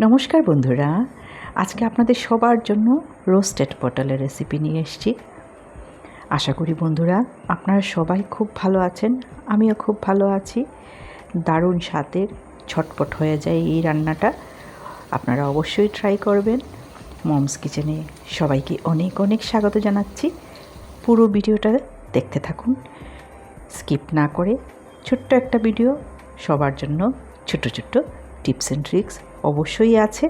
নমস্কার বন্ধুরা, আজকে আপনাদের সবার জন্য রোস্টেড পটলের রেসিপি নিয়ে এসেছি। আশা করি বন্ধুরা আপনারা সবাই খুব ভালো আছেন, আমিও খুব ভালো আছি। দারুণ স্বাদের, ঝটপট হয়ে যায় এই রান্নাটা, আপনারা অবশ্যই ট্রাই করবেন। মমস কিচেনে সবাইকে অনেক অনেক স্বাগত জানাচ্ছি। পুরো ভিডিওটা দেখতে থাকুন, স্কিপ না করে। ছোট্ট একটা ভিডিও, সবার জন্য ছোট্ট ছোট্ট টিপস অ্যান্ড ট্রিক্স অবশ্যই আছে।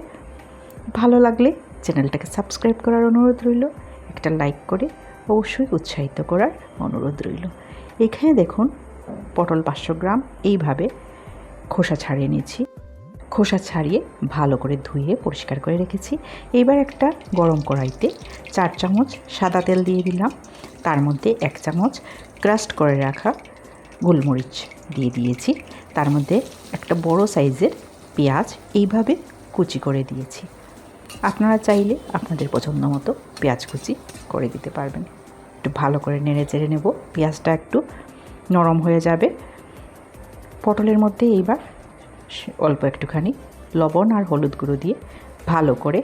ভালো লাগলে চ্যানেলটাকে সাবস্ক্রাইব করার অনুরোধ রইল, একটা লাইক করে অবশ্যই উৎসাহিত করার অনুরোধ রইল। এখানে দেখুন পটল 500 গ্রাম এইভাবে খোসা ছাড়িয়ে নিয়েছি। খোসা ছাড়িয়ে ভালো করে ধুয়ে পরিষ্কার করে রেখেছি। এবার একটা গরম কড়াইতে 4 চামচ সাদা তেল দিয়ে দিলাম। তার মধ্যে 1 চামচ ক্রাস্ট করে রাখা গোলমরিচ দিয়ে দিয়েছি। তার মধ্যে একটা বড় সাইজের পেঁয়াজ এইভাবে কুচি করে দিয়েছি। আপনারা চাইলে আপনাদের পছন্দ মতো পেঁয়াজ কুচি করে দিতে পারবেন। একটু ভালো করে নেড়ে চেড়ে নেব, পেঁয়াজটা একটু নরম হয়ে যাবে। পটলের মধ্যে এইবার অল্প একটুখানি লবণ আর হলুদ গুঁড়ো দিয়ে ভালো করে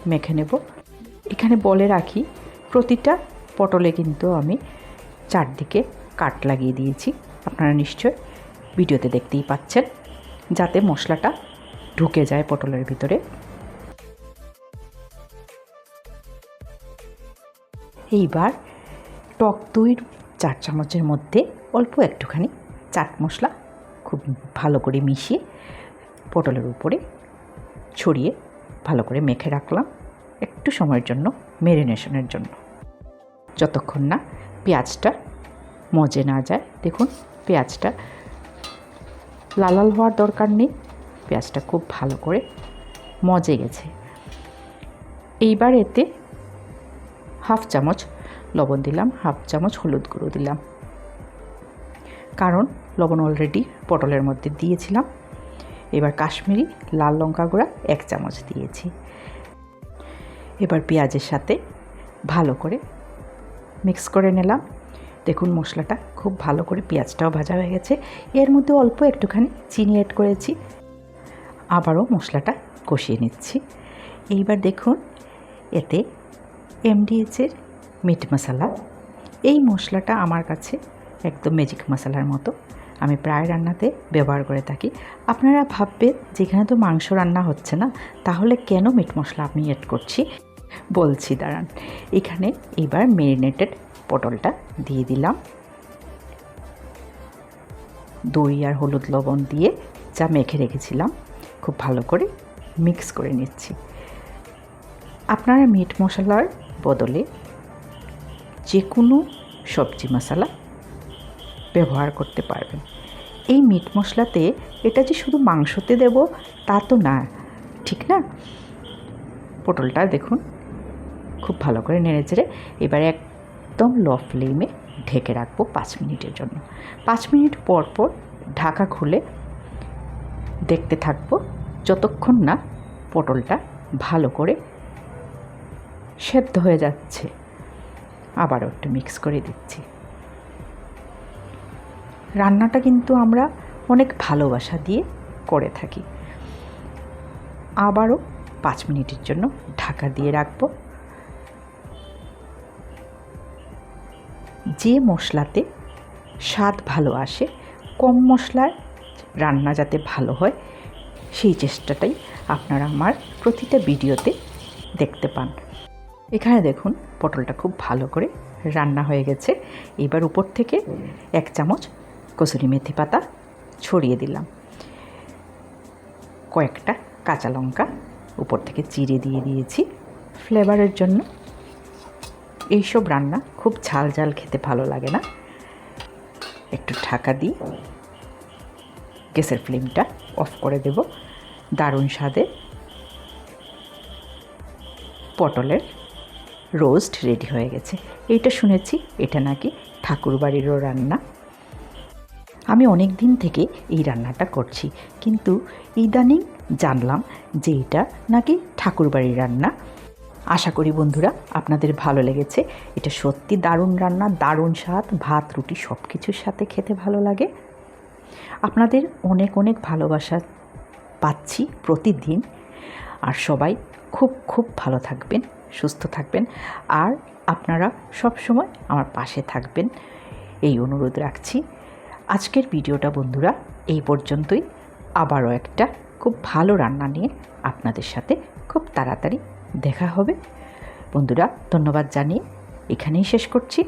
মেখে নেব। এখানে বলে রাখি, প্রতিটা পটলে কিন্তু আমি চারদিকে কাট লাগিয়ে দিয়েছি। আপনারা নিশ্চয় ভিডিওতে দেখতেই পাচ্ছেন, যাতে মশলাটা ঢুকে যায় পটলের ভিতরে। এইবার টক দইয়ের 4 চামচের মধ্যে অল্প একটুখানি চাট মশলা খুব ভালো করে মিশিয়ে পটলের উপরে ছড়িয়ে ভালো করে মেখে রাখলাম একটু সময়ের জন্য, ম্যারিনেশনের জন্য, যতক্ষণ না পেঁয়াজটা মজে না যায়। দেখুন পেঁয়াজটা লাল লাল হওয়ার দরকার নেই, পেঁয়াজটা খুব ভালো করে মজে গেছে। এইবার এতে হাফ চামচ লবণ দিলাম, হাফ চামচ হলুদ গুঁড়ো দিলাম, কারণ লবণ অলরেডি পটলের মধ্যে দিয়েছিলাম। এবার কাশ্মীরি লাল লঙ্কা গুঁড়া 1 চামচ দিয়েছি। এবার পেঁয়াজের সাথে ভালো করে মিক্স করে নিলাম। দেখুন মশলাটা খুব ভালো করে, পেঁয়াজটাও ভাজা হয়ে গেছে। এর মধ্যে অল্প একটুখানি চিনি অ্যাড করেছি, আবারও মশলাটা কষিয়ে নিচ্ছি। এইবার দেখুন এতে এমডিএচের মিট মশলা, এই মশলাটা আমার কাছে একদম ম্যাজিক মশলার মতো, আমি প্রায় রান্নাতে ব্যবহার করে থাকি। আপনারা ভাববেন যেখানে তো মাংস রান্না হচ্ছে না, তাহলে কেন মিট মশলা আমি অ্যাড করছি? বলছি দাঁড়ান। এখানে এবার ম্যারিনেটেড পটলটা দিয়ে দিলাম, দই আর হলুদ লবণ দিয়ে যা মেখে রেখেছিলাম খুব ভালো করে মিক্স করে নিচ্ছি। আপনারা মিট মশলার বদলে যে কোনো সবজি মশলা ব্যবহার করতে পারবেন। এই মিট মশলাতে এটা যে শুধু মাংসতে দেব তা তো না, ঠিক না? পটলটা দেখুন খুব ভালো করে নেড়ে চেড়ে এবার একদম লো ফ্লেমে ঢেকে রাখবো 5 মিনিটের জন্য। 5 মিনিট পর পর ঢাকা খুলে দেখতে থাকবো, যতক্ষণ না পটলটা ভালো করে সেদ্ধ হয়ে যাচ্ছে। আবারও একটু মিক্স করে দিচ্ছি। রান্নাটা কিন্তু আমরা অনেক ভালোবাসা দিয়ে করে থাকি। আবারও 5 মিনিটের জন্য ঢাকা দিয়ে রাখবো। যে মশলাতে স্বাদ ভালো আসে, কম মশলায় রান্না যাতে ভালো হয়, সেই চেষ্টাটাই আপনারা আমার প্রতিটা ভিডিওতে দেখতে পান। এখানে দেখুন পটলটা খুব ভালো করে রান্না হয়ে গেছে। এবার উপর থেকে 1 চামচ কসুরি মেথি পাতা ছড়িয়ে দিলাম, কয়েকটা কাঁচা লঙ্কা উপর থেকে চিড়ে দিয়ে দিয়েছি ফ্লেভারের জন্য। এইসব রান্না খুব ঝাল ঝাল খেতে ভালো লাগে না। একটু ঢাকা দিয়ে গ্যাসের ফ্লেমটা অফ করে দেব। দারুণ স্বাদে পটলের রোস্ট রেডি হয়ে গেছে। এইটা শুনেছি এটা নাকি ঠাকুরবাড়িরও রান্না। আমি অনেক দিন থেকে এই রান্নাটা করছি, কিন্তু ইদানিং জানলাম যে এটা নাকি ঠাকুরবাড়ির রান্না। আশা করি বন্ধুরা আপনাদের ভালো লেগেছে। এটা সত্যি দারুণ রান্না, দারুণ স্বাদ, ভাত রুটি সব কিছুর সাথে খেতে ভালো লাগে। আপনাদের অনেক অনেক ভালোবাসা পাচ্ছি প্রতিদিন। আর সবাই খুব খুব ভালো থাকবেন, সুস্থ থাকবেন, আর আপনারা সব সময় আমার পাশে থাকবেন এই অনুরোধ রাখছি। আজকের ভিডিওটা বন্ধুরা এই পর্যন্তই। আবারও একটা খুব ভালো রান্না নিয়ে আপনাদের সাথে খুব তাড়াতাড়ি দেখা হবে। বন্ধুরা ধন্যবাদ জানিয়ে এখানেই শেষ করছি।